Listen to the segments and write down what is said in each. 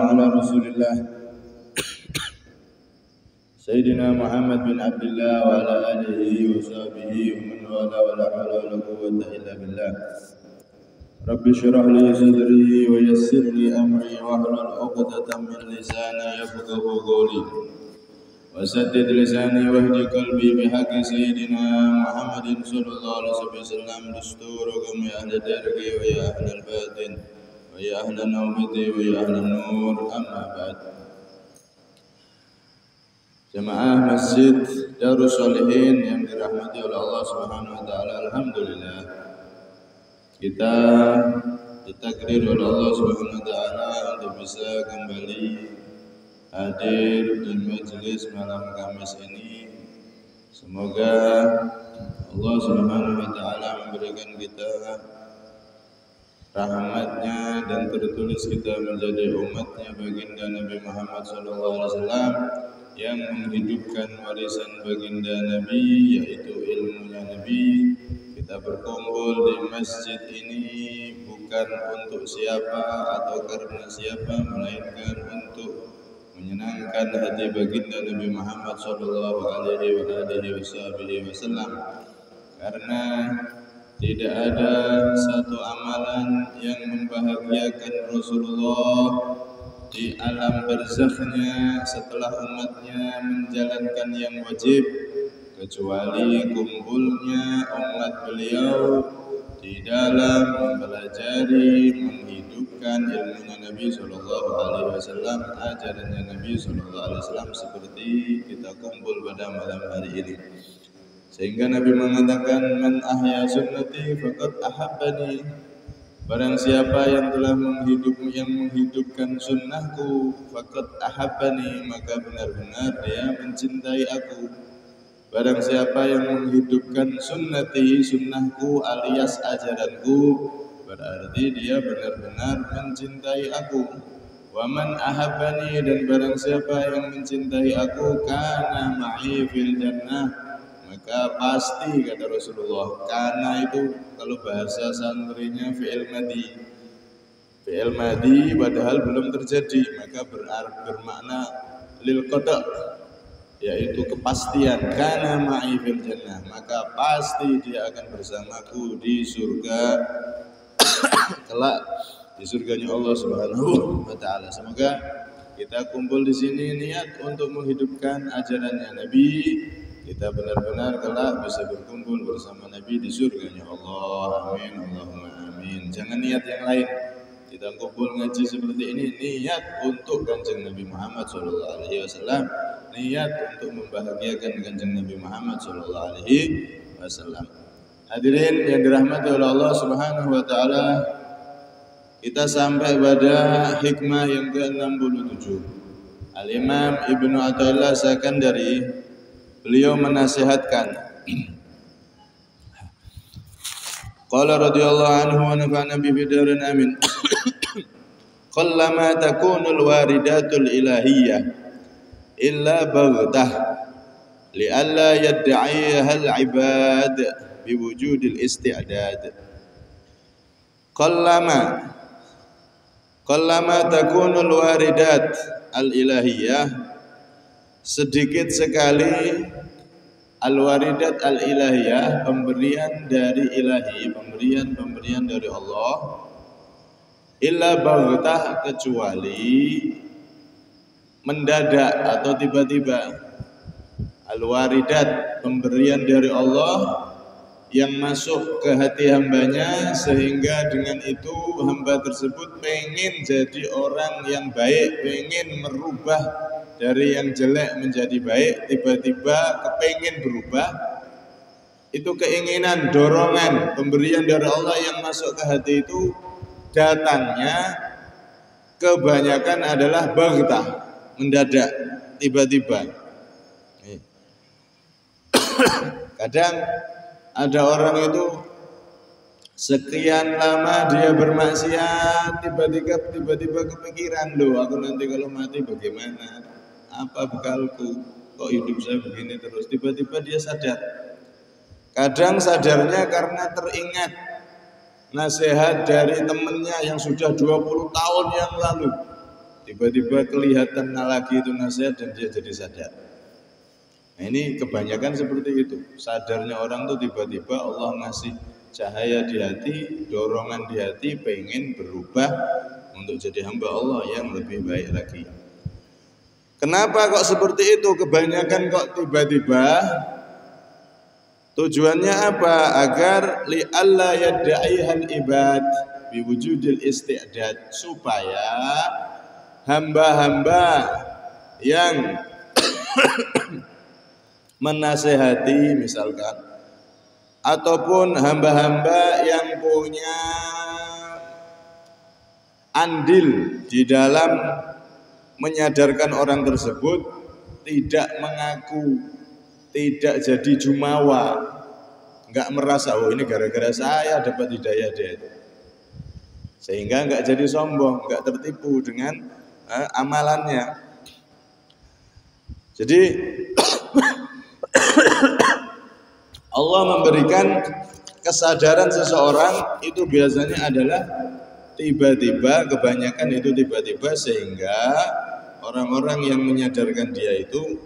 على رسول الله سيدنا محمد بن عبد الله وعلى آله وصحبه ومن والاه ولا حول ولا قوة إلا بالله. رب اشرح لي صدري ويسر لي أمري واحلل عقدة من لساني يفقهوا قولي وسدد لساني واهد قلبي بحق سيدنا محمد صلى الله عليه وسلم دستوركم يا أهل دربي ويا أهل الباطن ويا أهل نومتي ويا أهل النور. أما بعد. Jemaah Masjid Darus Shalihin yang dirahmati oleh Allah Subhanahu wa taala, alhamdulillah kita ditakdir oleh Allah Subhanahu wa taala untuk bisa kembali hadir di majelis malam Kamis ini. Semoga Allah Subhanahu wa taala memberikan kita rahmatnya dan tertulis kita menjadi umatnya baginda Nabi Muhammad SAW yang menghidupkan warisan baginda Nabi, yaitu ilmunya Nabi. Kita berkumpul di masjid ini bukan untuk siapa atau karena siapa, melainkan untuk menyenangkan hati baginda Nabi Muhammad sallallahu alaihi wasallam. Karena tidak ada satu amalan yang membahagiakan Rasulullah di alam barzakhnya setelah umatnya menjalankan yang wajib kecuali kumpulnya umat beliau di dalam mempelajari, menghidupkan ilmunya Nabi sallallahu alaihi wasallam, ajarannya Nabi sallallahu alaihi wasallam seperti kita kumpul pada malam hari ini. Sehingga Nabi mengatakan, man ahya sunnati faqad ahabbani. Barang siapa yang telah menghidupkan sunnahku, faqad ahabbani, maka benar-benar dia mencintai aku. Barang siapa yang menghidupkan sunnati, sunnahku alias ajaranku, berarti dia benar-benar mencintai aku. Wa man ahabbani, dan barang siapa yang mencintai aku, kana ma'i fil jannah, maka pasti, kata Rasulullah, karena itu kalau bahasa santrinya fi'il madi padahal belum terjadi, maka bermakna lil qada', yaitu kepastian. Kana ma'i fil jannah, maka pasti dia akan bersamaku di surga kelak, di surganya Allah Subhanahu wa taala. Semoga kita kumpul di sini niat untuk menghidupkan ajarannya Nabi. Kita benar-benar kelak bisa berkumpul bersama Nabi di surganya Allah. Amin, Allahumma amin. Jangan niat yang lain. Kita kumpul ngaji seperti ini niat untuk Kanjeng Nabi Muhammad SAW, niat untuk membahagiakan Kanjeng Nabi Muhammad SAW. Hadirin yang dirahmati oleh Allah Subhanahu wa taala, kita sampai pada hikmah yang ke-67. Al-Imam Ibnu Athaillah Sakandari, beliau menasihatkan, qala radhiyallahu anhu wa nafa'ana bi bidarin amin. Qallama takunul waridatul ilahiyyah illa baghtah li'alla yad'iha al-ibad biwujudil isti'dad. Qallama takunul waridat al-ilahiyyah, sedikit sekali al-waridat al-ilahiyah, pemberian dari ilahi, pemberian dari Allah, illa baghtah, kecuali mendadak atau tiba-tiba. Al-waridat, pemberian dari Allah yang masuk ke hati hambanya, sehingga dengan itu hamba tersebut pengen jadi orang yang baik, pengen merubah dari yang jelek menjadi baik, tiba-tiba kepengen berubah. Itu keinginan, dorongan, pemberian dari Allah yang masuk ke hati itu datangnya kebanyakan adalah baghtah, mendadak, tiba-tiba. Kadang ada orang itu sekian lama dia bermaksiat, tiba-tiba kepikiran, loh aku nanti kalau mati bagaimana? Apa bekalku? Kok hidup saya begini terus? Tiba-tiba dia sadar. Kadang sadarnya karena teringat nasihat dari temannya yang sudah 20 tahun yang lalu. Tiba-tiba kelihatan lagi itu nasihat dan dia jadi sadar. Nah, ini kebanyakan seperti itu. Sadarnya orang tuh tiba-tiba Allah ngasih cahaya di hati, dorongan di hati, pengen berubah untuk jadi hamba Allah yang lebih baik lagi. Kenapa kok seperti itu? Kebanyakan kok tiba-tiba. Tujuannya apa? Agar li alla yad'ihal ibad biwujudil isti'dad, supaya hamba-hamba yang menasehati misalkan, ataupun hamba-hamba yang punya andil di dalam menyadarkan orang tersebut, tidak mengaku, tidak jadi jumawa, enggak merasa oh ini gara-gara saya dapat hidayah dia itu, sehingga enggak jadi sombong, enggak tertipu dengan amalannya. Jadi Allah memberikan kesadaran seseorang itu biasanya adalah tiba-tiba, kebanyakan itu tiba-tiba, sehingga orang-orang yang menyadarkan dia itu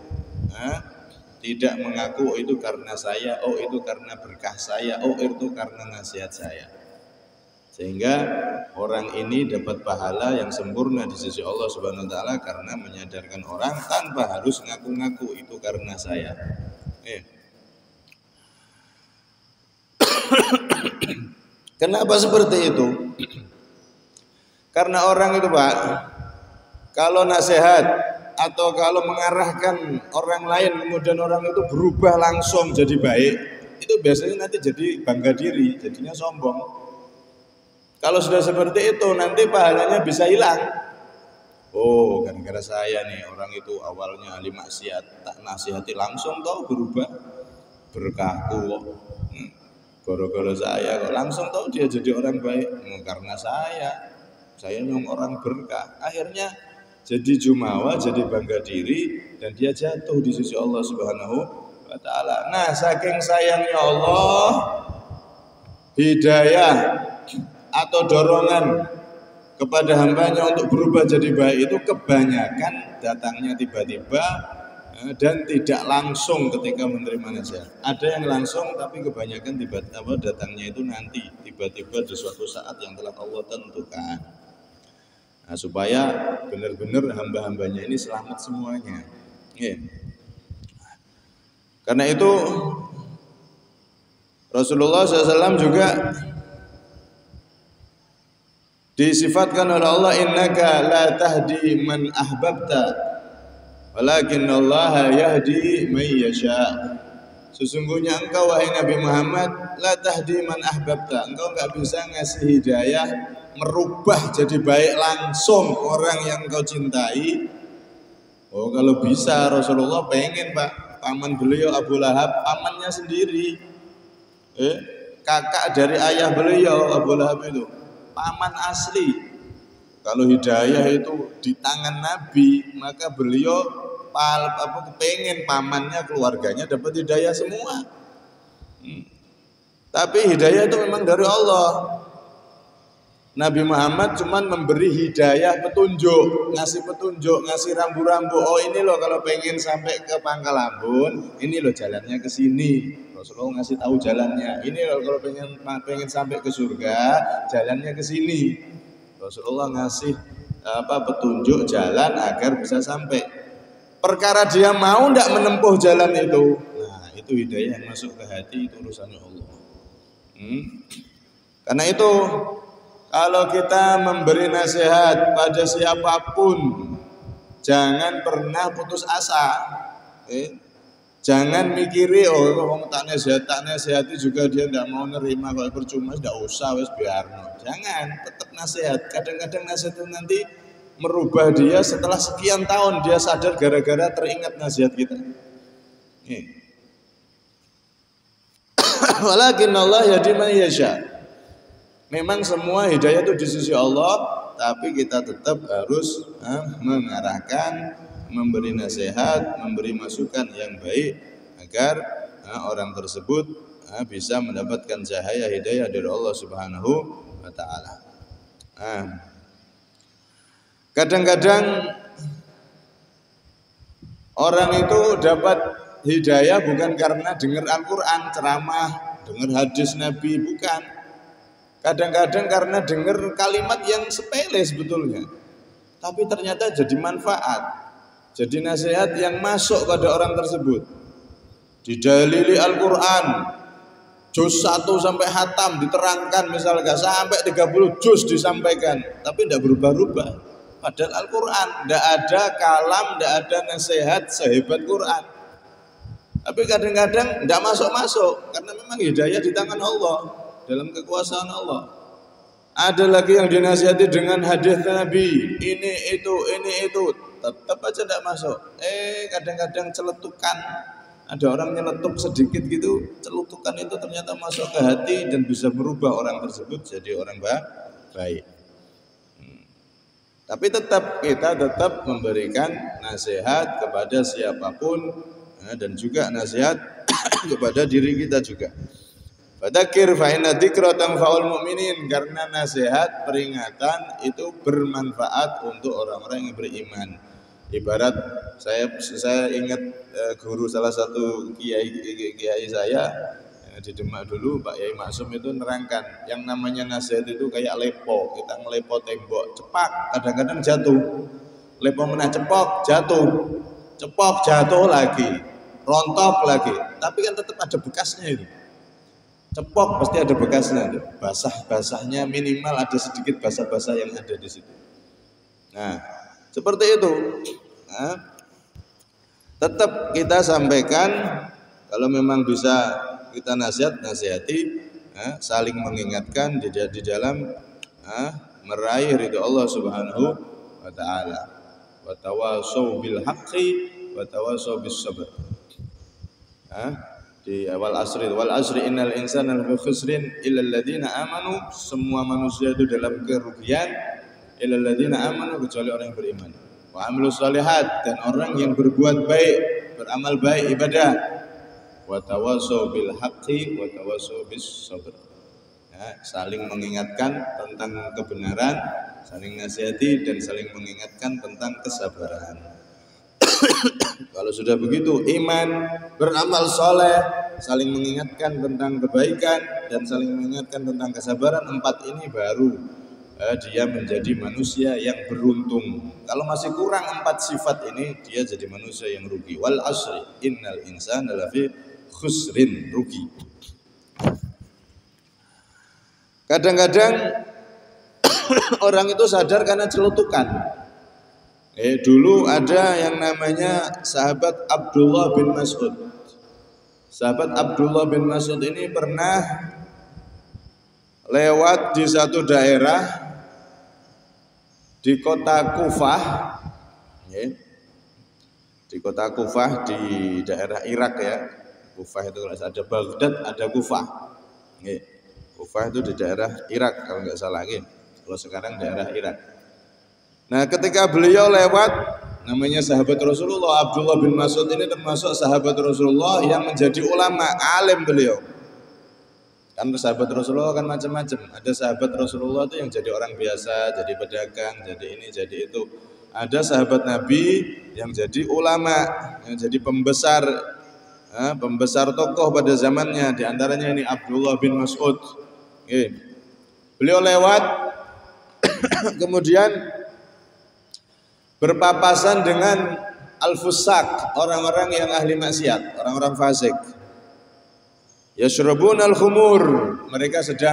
tidak mengaku oh itu karena saya, oh itu karena berkah saya, oh itu karena nasihat saya. Sehingga orang ini dapat pahala yang sempurna di sisi Allah Subhanahu wa taala karena menyadarkan orang tanpa harus ngaku-ngaku itu karena saya. Kenapa seperti itu? Karena orang itu Pak, kalau nasihat atau kalau mengarahkan orang lain kemudian orang itu berubah langsung jadi baik, itu biasanya nanti jadi bangga diri, jadinya sombong. Kalau sudah seperti itu nanti pahalanya bisa hilang. Oh, gara-gara saya nih orang itu awalnya ahli maksiat, tak nasihati langsung toh berubah, berkahku kok. Gara-gara saya kok langsung tahu dia jadi orang baik. Karena saya memang orang berkah. Akhirnya jadi jumawa, jadi bangga diri, dan dia jatuh di sisi Allah Subhanahu wa taala. Nah, saking sayangnya Allah, hidayah atau dorongan kepada hambanya untuk berubah jadi baik itu kebanyakan datangnya tiba-tiba dan tidak langsung ketika menerima nasihat. Ada yang langsung, tapi kebanyakan tiba-tiba datangnya itu nanti tiba-tiba di suatu saat yang telah Allah tentukan. Nah, supaya benar-benar hamba-hambanya ini selamat semuanya. Karena itu Rasulullah SAW juga disifatkan oleh Allah, innaka la tahdi man ahbabta walakin Allah yahdi man yasha. Sesungguhnya engkau wahai Nabi Muhammad la tahdi man ahbabta, engkau enggak bisa ngasih hidayah, merubah jadi baik langsung orang yang engkau cintai. Oh, kalau bisa Rasulullah pengen Pak, paman beliau Abu Lahab, pamannya sendiri, kakak dari ayah beliau Abu Lahab itu, paman asli. Kalau hidayah itu di tangan Nabi, maka beliau pengen pamannya, keluarganya dapat hidayah semua. Tapi hidayah itu memang dari Allah. Nabi Muhammad cuma memberi hidayah, petunjuk, ngasih rambu-rambu. Oh ini loh kalau pengen sampai ke Pangkal Ambon, ini loh jalannya ke sini. Rasulullah ngasih tahu jalannya. Ini loh kalau pengen sampai ke surga, jalannya ke sini. Rasulullah ngasih petunjuk jalan agar bisa sampai. Perkara dia mau ndak menempuh jalan itu, nah itu hidayah yang masuk ke hati, itu urusannya Allah. Karena itu kalau kita memberi nasihat pada siapapun, jangan pernah putus asa. Jangan mikiri oh tak nasihati juga dia tidak mau nerima, kalau percuma tidak usah wes biarno. Jangan, tetap nasihat. Kadang-kadang nasihat itu nanti merubah dia setelah sekian tahun, dia sadar gara-gara teringat nasihat kita. Walakin Allah yahdi man yasha. Memang semua hidayah itu di sisi Allah, tapi kita tetap harus mengarahkan, memberi nasihat, memberi masukan yang baik agar orang tersebut bisa mendapatkan cahaya hidayah dari Allah Subhanahu wa taala. Kadang-kadang orang itu dapat hidayah bukan karena dengar Al-Quran, ceramah, dengar hadis Nabi, bukan. Kadang-kadang karena dengar kalimat yang sepele sebetulnya, tapi ternyata jadi manfaat, jadi nasihat yang masuk pada orang tersebut. Didalili Al-Quran, juz 1 sampai hatam diterangkan, misalnya sampai 30 juz disampaikan, tapi tidak berubah-ubah. Padahal Al-Quran tidak ada kalam, tidak ada nasihat sehebat Quran. Tapi kadang-kadang tidak masuk-masuk karena memang hidayah di tangan Allah, dalam kekuasaan Allah. Ada lagi yang dinasihati dengan hadis Nabi, ini itu, tetap aja tidak masuk. Kadang-kadang celetukan, ada orang nyeletuk sedikit gitu, celutukan itu ternyata masuk ke hati dan bisa berubah orang tersebut jadi orang baik. Tapi kita tetap memberikan nasihat kepada siapapun, dan juga nasihat kepada diri kita juga. Fadzakir fa inna dzikra tanfa'ul mu'minin, karena nasihat peringatan itu bermanfaat untuk orang-orang yang beriman. Ibarat saya ingat guru salah satu kiai saya di Demak dulu, Pak Yai Maksum itu nerangkan yang namanya nasihat itu kayak lepo. Kita ngelepo tembok, cepak kadang-kadang jatuh, lepo menah cepok jatuh lagi, rontok lagi, tapi kan tetap ada bekasnya itu. Cepok pasti ada bekasnya itu, basah-basahnya minimal ada sedikit basah-basah yang ada di situ. Nah, seperti itu. Tetap kita sampaikan, kalau memang bisa kita nasihati, saling mengingatkan di dalam meraih ridho Allah Subhanahu wa taala. Wa tawasau bil haqqi wa tawasau bis sabr. Di wal asri innal insana lafi khusrin illa alladziina amanu, semua manusia itu dalam kerugian, illa alladziina amanu, kecuali orang yang beriman. Wa amilus shalihat, dan orang yang berbuat baik, beramal baik, ibadah. Wa tawasau bil haqqi wa tawasau bis sabr. Saling mengingatkan tentang kebenaran, saling nasihati dan saling mengingatkan tentang kesabaran. Kalau sudah begitu, iman, beramal soleh, saling mengingatkan tentang kebaikan dan saling mengingatkan tentang kesabaran, 4 ini baru dia menjadi manusia yang beruntung. Kalau masih kurang 4 sifat ini, dia jadi manusia yang rugi. Wal asri innal insana lafi khusrin, rugi. Kadang-kadang orang itu sadar karena celutukan. Dulu ada yang namanya sahabat Abdullah bin Mas'ud. Sahabat Abdullah bin Mas'ud ini pernah lewat di satu daerah di kota Kufah, di kota Kufah di daerah Irak ya. Kufah itu kalau ada Baghdad, ada Kufah. Kufah itu di daerah Irak kalau nggak salah lagi. Kalau sekarang daerah Irak. Nah, ketika beliau lewat, namanya sahabat Rasulullah, Abdullah bin Mas'ud ini termasuk sahabat Rasulullah yang menjadi ulama, alim beliau. Kan sahabat Rasulullah kan macam-macam. Ada sahabat Rasulullah itu yang jadi orang biasa, jadi pedagang, jadi ini, jadi itu. Ada sahabat Nabi yang jadi ulama, yang jadi pembesar tokoh pada zamannya. Di antaranya ini Abdullah bin Mas'ud. Beliau lewat, kemudian berpapasan dengan al-fusaq, orang-orang yang ahli maksiat, orang-orang fasik. Yashrabunal khumur, mereka sedang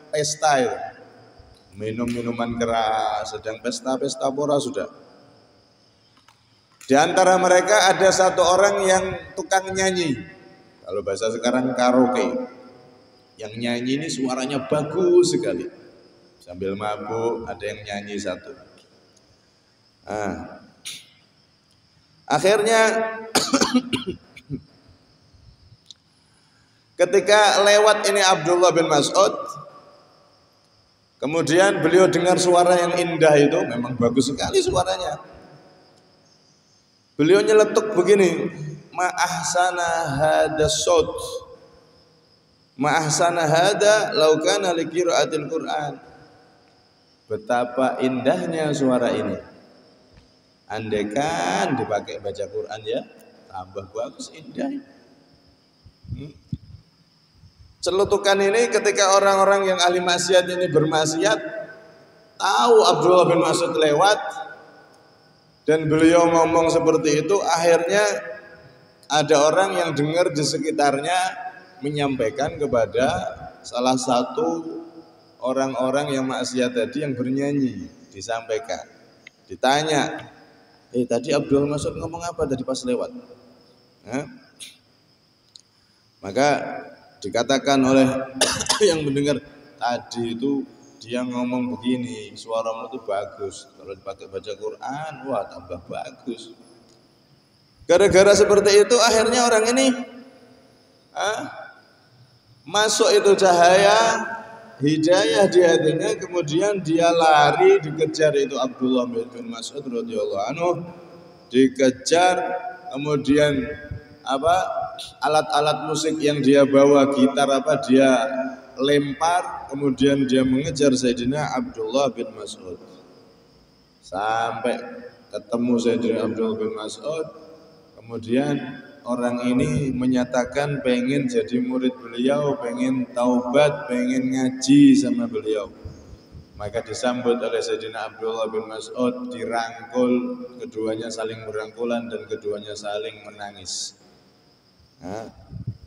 pesta itu. Minum minuman keras, sedang pesta pora sudah. Di antara mereka ada satu orang yang tukang nyanyi. Kalau bahasa sekarang karaoke. Yang nyanyi ini suaranya bagus sekali. Sambil mabuk ada yang nyanyi satu. Akhirnya ketika lewat ini Abdullah bin Mas'ud, kemudian beliau dengar suara yang indah itu, memang bagus sekali suaranya. Beliau nyeletuk begini, ma ahsana hada saut, ma ahsana hada law kana li qiraatil Qur'an. Betapa indahnya suara ini. Andaikan dipakai baca Quran ya tambah bagus, indah. Celutukan ini ketika orang-orang yang ahli maksiat ini bermaksiat tahu Abdullah bin Mas'ud lewat dan beliau ngomong seperti itu, akhirnya ada orang yang dengar di sekitarnya menyampaikan kepada salah satu orang-orang yang maksiat tadi yang bernyanyi, disampaikan, ditanya, tadi Abdullah bin Mas'ud ngomong apa tadi pas lewat? Maka dikatakan oleh yang mendengar, tadi itu dia ngomong begini, suaramu itu bagus, kalau dipakai baca Quran, wah tambah bagus. Gara-gara seperti itu akhirnya orang ini masuk itu cahaya hidayah di hatinya, kemudian dia lari dikejar itu Abdullah bin Mas'ud radhiyallahu anhu, dikejar, kemudian alat-alat musik yang dia bawa, gitar dia lempar, kemudian dia mengejar Sayyidina Abdullah bin Mas'ud sampai ketemu Sayyidina Abdullah bin Mas'ud. Kemudian orang ini menyatakan pengen jadi murid beliau, pengen taubat, pengen ngaji sama beliau. Maka disambut oleh Sayyidina Abdullah bin Mas'ud, dirangkul, keduanya saling merangkulan dan keduanya saling menangis.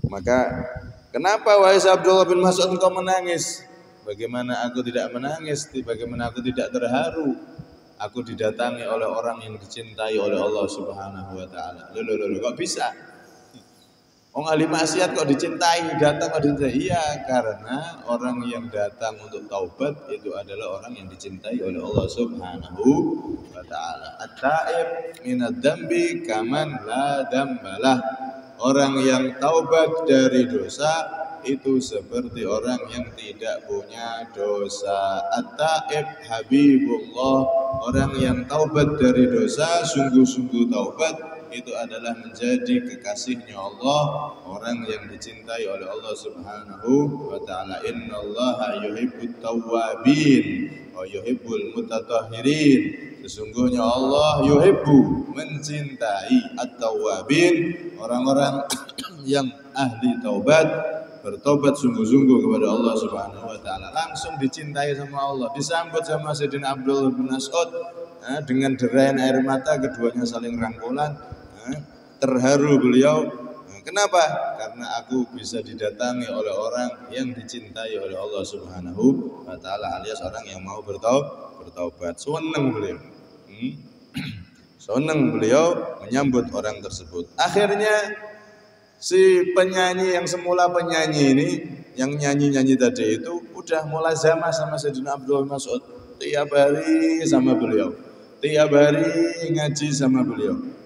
Maka kenapa wahai Abdullah bin Mas'ud engkau menangis? Bagaimana aku tidak menangis? Bagaimana aku tidak terharu? Aku didatangi oleh orang yang dicintai oleh Allah Subhanahu wa taala. Loh, kok bisa? Orang ahli maksiat kok dicintai, datang kok dicintai? Iya, karena orang yang datang untuk taubat itu adalah orang yang dicintai oleh Allah Subhanahu wa taala. At-taib minadz dzambi kaman la dzambalah. Orang yang taubat dari dosa itu seperti orang yang tidak punya dosa. At-taib habibullah. Orang yang taubat dari dosa, sungguh-sungguh taubat, itu adalah menjadi kekasihnya Allah, orang yang dicintai oleh Allah Subhanahu wa taala. Innallaha yuhibbut tawwabin wa yuhibbul mutatahhirin. Sesungguhnya Allah yuhibbu, mencintai at-tawwabin, orang-orang yang ahli taubat, bertobat sungguh-sungguh kepada Allah Subhanahu wa taala. Langsung dicintai sama Allah, disambut sama Sayyidina Abdullah bin Mas'ud dengan derayan air mata, keduanya saling rangkulan. Terharu beliau. Kenapa? Karena aku bisa didatangi oleh orang yang dicintai oleh Allah Subhanahu wa taala, alias orang yang mau bertaubat. Senang beliau. Senang beliau menyambut orang tersebut. Akhirnya si penyanyi yang semula penyanyi ini, yang nyanyi-nyanyi tadi itu udah mulai sama Sayyidina Abdullah bin Mas'ud. Tiap hari sama beliau, tiap hari ngaji sama beliau.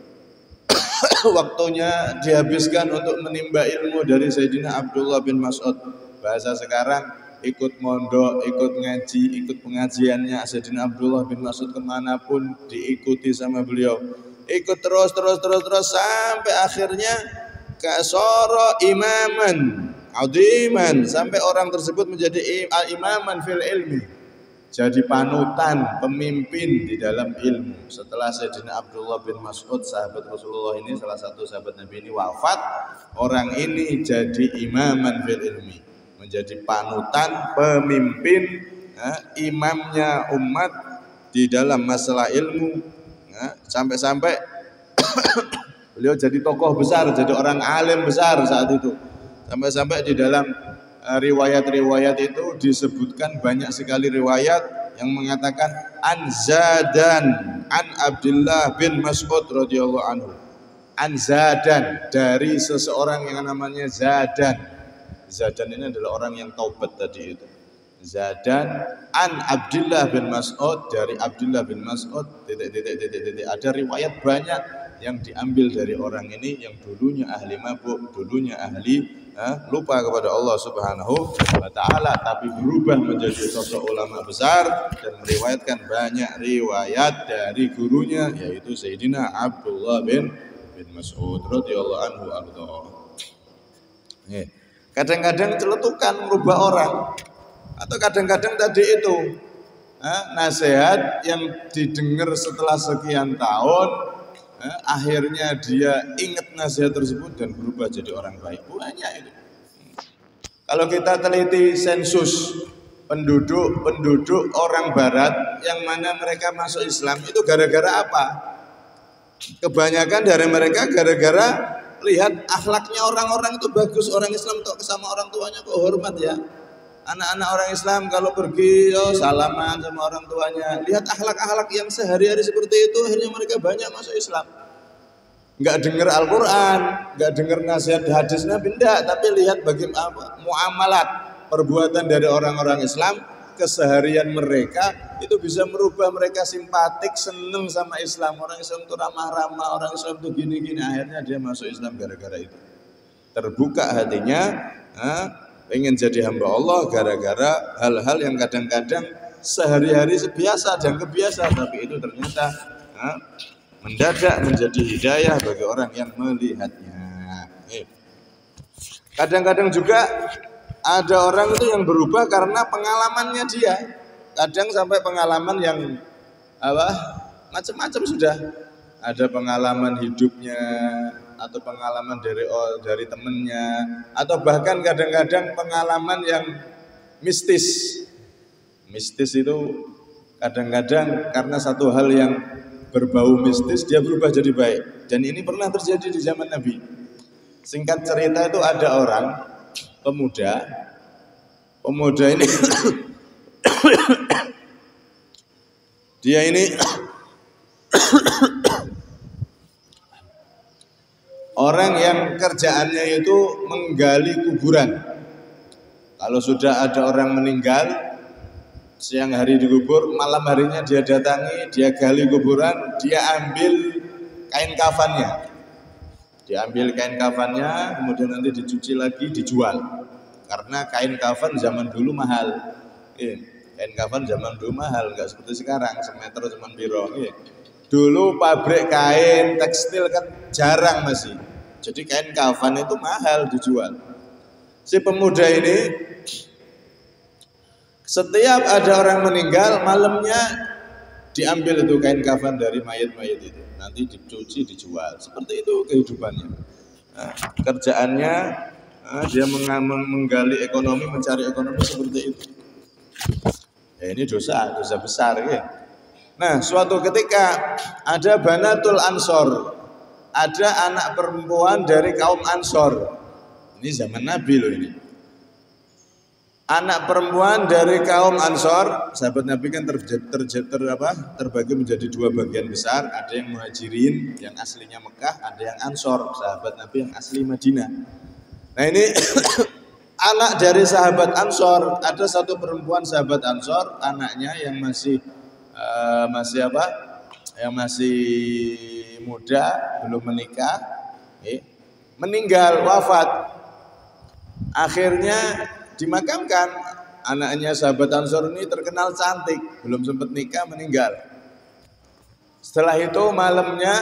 Waktunya dihabiskan untuk menimba ilmu dari Sayyidina Abdullah bin Mas'ud. Bahasa sekarang, ikut mondok, ikut ngaji, ikut pengajiannya Sayyidina Abdullah bin Mas'ud, kemanapun diikuti sama beliau. Ikut terus sampai akhirnya kasara imaman aziman, sampai orang tersebut menjadi imaman fil ilmi, jadi panutan, pemimpin di dalam ilmu. Setelah Sayyidina Abdullah bin Mas'ud, sahabat Rasulullah ini, salah satu sahabat Nabi ini wafat, orang ini jadi imaman fil ilmi, menjadi panutan, pemimpin, imamnya umat di dalam masalah ilmu, sampai-sampai beliau jadi tokoh besar, jadi orang alim besar saat itu. Sampai-sampai di dalam riwayat-riwayat itu disebutkan banyak sekali riwayat yang mengatakan Zadan an Abdullah bin Mas'ud radhiyallahu anhu. Zadan, dari seseorang yang namanya Zadan. Zadan ini adalah orang yang taubat tadi itu. Zadan an Abdullah bin Mas'ud, dari Abdullah bin Mas'ud titik. Ada riwayat banyak yang diambil dari orang ini yang dulunya ahli mabuk, dulunya ahli lupa kepada Allah Subhanahu wa taala, tapi berubah menjadi sosok ulama besar dan meriwayatkan banyak riwayat dari gurunya, yaitu Sayyidina Abdullah bin Mas'ud radhiyallahu anhu. Kadang-kadang celetukan merubah orang, atau kadang-kadang tadi itu nasihat yang didengar setelah sekian tahun, akhirnya dia ingat nasihat tersebut dan berubah jadi orang baik. Banyak itu. Kalau kita teliti sensus penduduk orang barat yang mana mereka masuk Islam itu gara-gara apa? Kebanyakan dari mereka gara-gara lihat akhlaknya orang-orang itu bagus, orang Islam kok sama orang tuanya kok hormat ya. Anak-anak orang Islam kalau pergi salaman sama orang tuanya. Lihat akhlak-akhlak yang sehari-hari seperti itu, akhirnya mereka banyak masuk Islam. Enggak dengar Al-Quran, enggak dengar nasihat hadis Nabi, enggak, tapi lihat bagaimana muamalat, perbuatan dari orang-orang Islam, keseharian mereka itu bisa merubah mereka simpatik, seneng sama Islam. Orang Islam itu ramah-ramah, orang Islam itu gini-gini, akhirnya dia masuk Islam gara-gara itu. Terbuka hatinya, pengen jadi hamba Allah gara-gara hal-hal yang kadang-kadang sehari-hari biasa dan kebiasa, tapi itu ternyata mendadak menjadi hidayah bagi orang yang melihatnya. Kadang-kadang juga ada orang itu yang berubah karena pengalamannya dia. Kadang sampai pengalaman yang macam-macam sudah. Ada pengalaman hidupnya atau pengalaman dari temennya, atau bahkan kadang-kadang pengalaman yang mistis. Mistis itu kadang-kadang karena satu hal yang berbau mistis dia berubah jadi baik. Dan ini pernah terjadi di zaman Nabi. Singkat cerita itu ada orang pemuda ini dia ini orang yang kerjaannya itu menggali kuburan. Kalau sudah ada orang meninggal, siang hari dikubur, malam harinya dia datangi, dia gali kuburan, dia ambil kain kafannya. Diambil kain kafannya, kemudian nanti dicuci lagi, dijual. Karena kain kafan zaman dulu mahal. Kain kafan zaman dulu mahal, enggak seperti sekarang, semeter cuma piro. Dulu pabrik kain tekstil kan jarang masih. Jadi kain kafan itu mahal dijual. Si pemuda ini setiap ada orang meninggal, malamnya diambil itu kain kafan dari mayat-mayat itu. Nanti dicuci, dijual. Seperti itu kehidupannya. Kerjaannya dia menggali ekonomi, mencari ekonomi seperti itu. Ini dosa besar ya. Nah, suatu ketika ada Banatul Ansor, ada anak perempuan dari kaum Ansor. Ini zaman Nabi loh ini. Anak perempuan dari kaum Ansor, sahabat Nabi kan terbagi menjadi dua bagian besar. Ada yang Muhajirin, yang aslinya Mekah, ada yang Ansor, sahabat Nabi yang asli Madinah. Nah ini anak dari sahabat Ansor, ada satu perempuan sahabat Ansor, anaknya yang masih muda, belum menikah, meninggal, wafat. Akhirnya dimakamkan. Anaknya sahabat Ansor ini terkenal cantik, belum sempat nikah, meninggal. Setelah itu malamnya,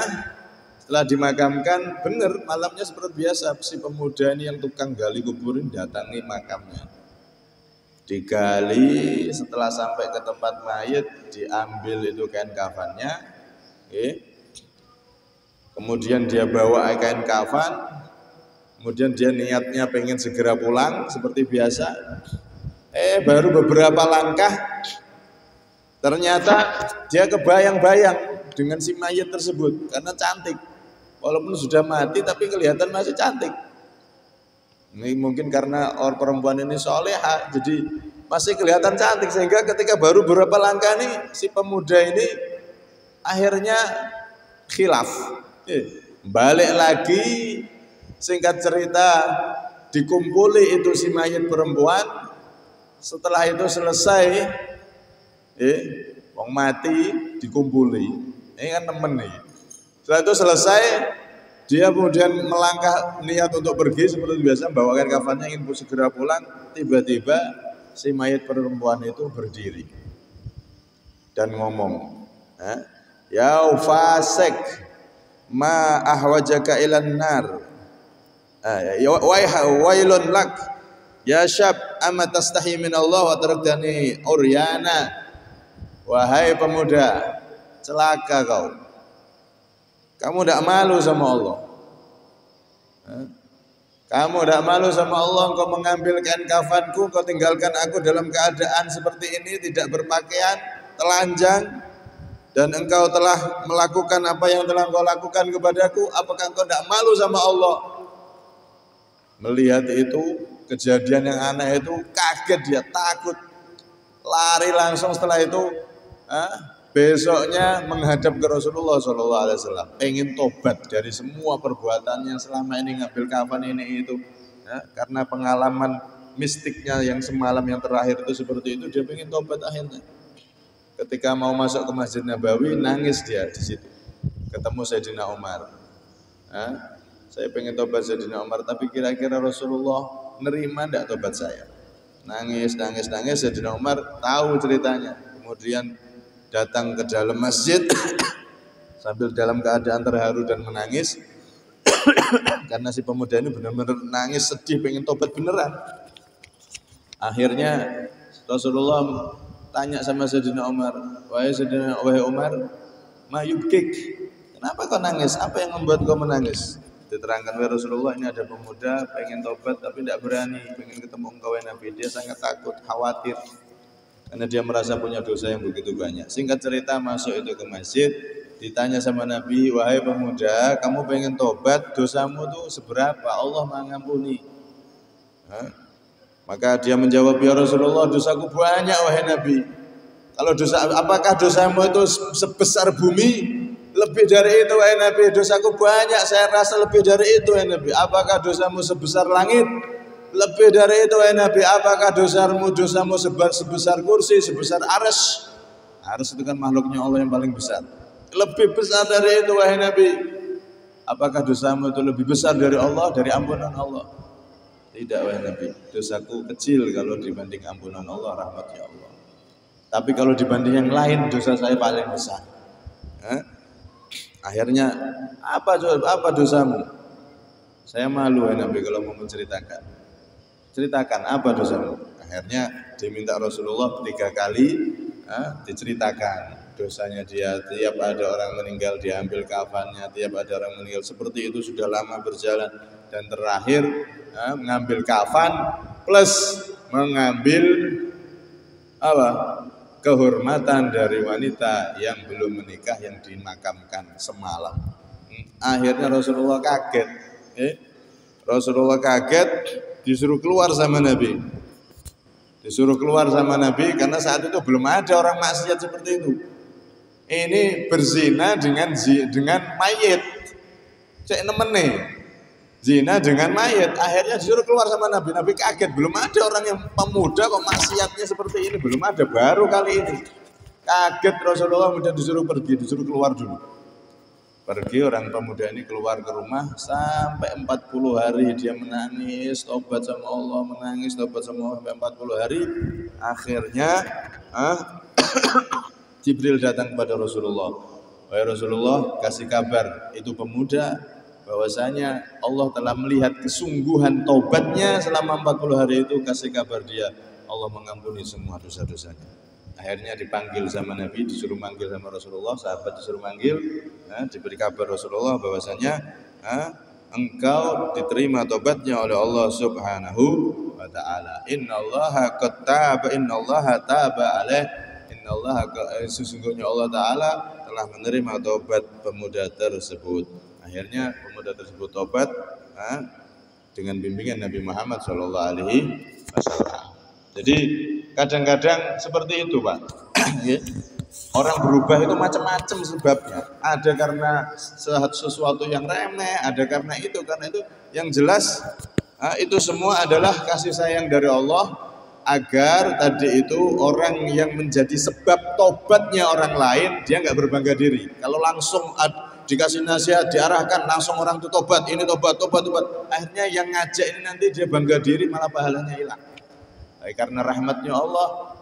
setelah dimakamkan, benar malamnya seperti biasa, si pemuda ini yang tukang gali kubur ini datangi makamnya. Digali, setelah sampai ke tempat mayat, diambil itu kain kafannya, kemudian dia bawa kain kafan. Kemudian dia niatnya pengen segera pulang seperti biasa. Baru beberapa langkah ternyata dia kebayang-bayang dengan si mayat tersebut karena cantik. Walaupun sudah mati tapi kelihatan masih cantik. Ini mungkin karena orang perempuan ini soleha, jadi masih kelihatan cantik, sehingga ketika baru beberapa langkah nih si pemuda ini akhirnya khilaf. Balik lagi. Singkat cerita, dikumpuli itu si mayat perempuan. Setelah itu selesai, wong mati dikumpuli. Ini kan temen nih. Setelah itu selesai, dia kemudian melangkah niat untuk pergi seperti biasa, bawakan kafannya ingin segera pulang. Tiba-tiba si mayat perempuan itu berdiri dan ngomong, ya fasik, ma ahwajaka ilan nar. Wailun lak ya syab amma tastahi min Allah wa taraktani uryana. Wahai pemuda, celaka kau. Kamu tidak malu sama Allah. Kamu tidak malu sama Allah, engkau mengambil kain kafanku, engkau tinggalkan aku dalam keadaan seperti ini, tidak berpakaian, telanjang, dan engkau telah melakukan apa yang telah engkau lakukan kepadaku. Apakah engkau tidak malu sama Allah? Melihat itu, kejadian yang aneh itu, kaget dia, takut, lari langsung. Setelah itu besoknya menghadap ke Rasulullah SAW, pengen tobat dari semua perbuatannya selama ini, ngambil kafan ini itu, karena pengalaman mistiknya yang semalam yang terakhir itu seperti itu, dia pengen tobat. Akhirnya ketika mau masuk ke Masjid Nabawi, nangis dia di situ, ketemu Sayyidina Umar. Saya pengen tobat Sayyidina Umar, tapi kira-kira Rasulullah nerima enggak tobat saya? Nangis. Sayyidina Umar tahu ceritanya, kemudian datang ke dalam masjid sambil dalam keadaan terharu dan menangis karena si pemuda ini benar-benar nangis, sedih, pengen tobat beneran. Akhirnya Rasulullah tanya sama Sayyidina Umar, wahai Umar, ma yubkik, kenapa kau nangis? Apa yang membuat kau menangis? Diterangkan oleh Rasulullah, ini ada pemuda pengen tobat tapi tidak berani, pengen ketemu engkau ya Nabi. Dia sangat takut, khawatir, karena dia merasa punya dosa yang begitu banyak. Singkat cerita, masuk itu ke masjid, ditanya sama Nabi, wahai pemuda, kamu pengen tobat, dosamu tuh seberapa? Allah mengampuni. Maka dia menjawab, ya Rasulullah, dosaku banyak wahai Nabi. Kalau apakah dosamu itu sebesar bumi? Lebih dari itu wahai Nabi. Dosaku banyak, saya rasa lebih dari itu wahai Nabi. Apakah dosamu sebesar langit? Lebih dari itu wahai Nabi. Apakah dosamu sebesar kursi, sebesar arsy? Arsy itu kan makhluknya Allah yang paling besar. Lebih besar dari itu wahai Nabi. Apakah dosamu itu lebih besar dari Allah, dari ampunan Allah? Tidak wahai Nabi. Dosaku kecil kalau dibanding ampunan Allah, rahmatnya Allah. Tapi kalau dibanding yang lain, dosa saya paling besar. Akhirnya apa dosamu? Saya malu wahai Nabi kalau mau menceritakan. Ceritakan apa dosamu? Akhirnya diminta Rasulullah 3 kali diceritakan dosanya dia. Tiap ada orang meninggal diambil kafannya, tiap ada orang meninggal seperti itu sudah lama berjalan, dan terakhir mengambil kafan plus mengambil kehormatan dari wanita yang belum menikah yang dimakamkan semalam. Akhirnya Rasulullah kaget. Rasulullah kaget, disuruh keluar sama Nabi. Disuruh keluar sama Nabi karena saat itu belum ada orang maksiat seperti itu. Ini berzina dengan mayit. Cek nemene. Zina dengan mayit. Akhirnya disuruh keluar sama Nabi. Nabi kaget, belum ada orang yang pemuda kok maksiatnya seperti ini, belum ada, baru kali ini. Kaget Rasulullah, kemudian disuruh pergi, disuruh keluar dulu. Pergi orang pemuda ini keluar ke rumah sampai 40 hari dia menangis, tobat sama Allah, menangis, tobat sama Allah sampai 40 hari. Akhirnya Jibril datang kepada Rasulullah. Wahai Rasulullah, kasih kabar itu pemuda bahwasanya Allah telah melihat kesungguhan taubatnya selama 40 hari itu, kasih kabar dia Allah mengampuni semua dosa-dosanya. Akhirnya dipanggil sama Nabi, disuruh manggil sama Rasulullah, sahabat disuruh manggil, diberi kabar Rasulullah bahwasanya engkau diterima taubatnya oleh Allah Subhanahu wa taala. Innallaha taba alaih. Sesungguhnya Allah taala telah menerima taubat pemuda tersebut. Akhirnya pemuda tersebut tobat dengan bimbingan Nabi Muhammad SAW. Jadi kadang-kadang seperti itu Pak. Orang berubah itu macam-macam sebabnya. Ada karena sesuatu yang remeh, ada karena itu. Yang jelas itu semua adalah kasih sayang dari Allah, agar tadi itu orang yang menjadi sebab tobatnya orang lain, dia nggak berbangga diri. Kalau langsung dikasih nasihat, diarahkan langsung orang itu tobat, ini tobat. Akhirnya yang ngajak ini nanti dia bangga diri, malah pahalanya hilang. Karena rahmatnya Allah,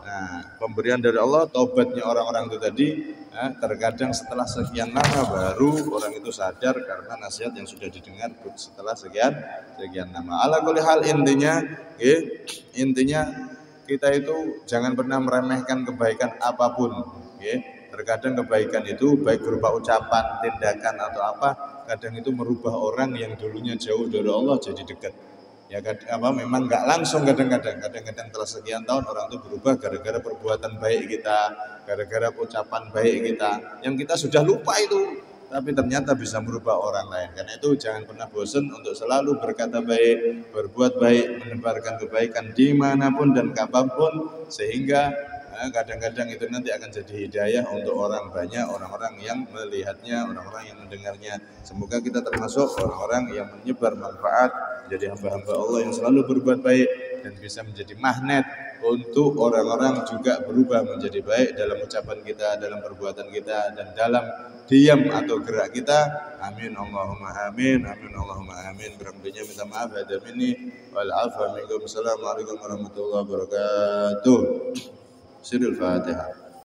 pemberian dari Allah, tobatnya orang-orang itu tadi, terkadang setelah sekian lama baru orang itu sadar karena nasihat yang sudah didengar setelah sekian lama. Ala kulli hal, intinya kita itu jangan pernah meremehkan kebaikan apapun. Terkadang kebaikan itu baik berupa ucapan, tindakan atau apa, kadang itu merubah orang yang dulunya jauh dari Allah jadi dekat. Ya memang nggak langsung kadang-kadang telah sekian tahun orang itu berubah gara-gara perbuatan baik kita, gara-gara ucapan baik kita, yang kita sudah lupa itu, tapi ternyata bisa merubah orang lain. Karena itu jangan pernah bosan untuk selalu berkata baik, berbuat baik, menebarkan kebaikan dimanapun dan kapanpun, sehingga kadang-kadang itu nanti akan jadi hidayah untuk orang banyak, orang-orang yang melihatnya, orang-orang yang mendengarnya. Semoga kita termasuk orang-orang yang menyebar manfaat, jadi hamba-hamba Allah yang selalu berbuat baik dan bisa menjadi magnet untuk orang-orang juga berubah menjadi baik dalam ucapan kita, dalam perbuatan kita, dan dalam diam atau gerak kita. Amin Allahumma amin, amin Allahumma amin. Berikutnya minta maaf ada minni wal afa minkum. Assalamualaikum warahmatullahi wabarakatuh. Sirul Fatihah.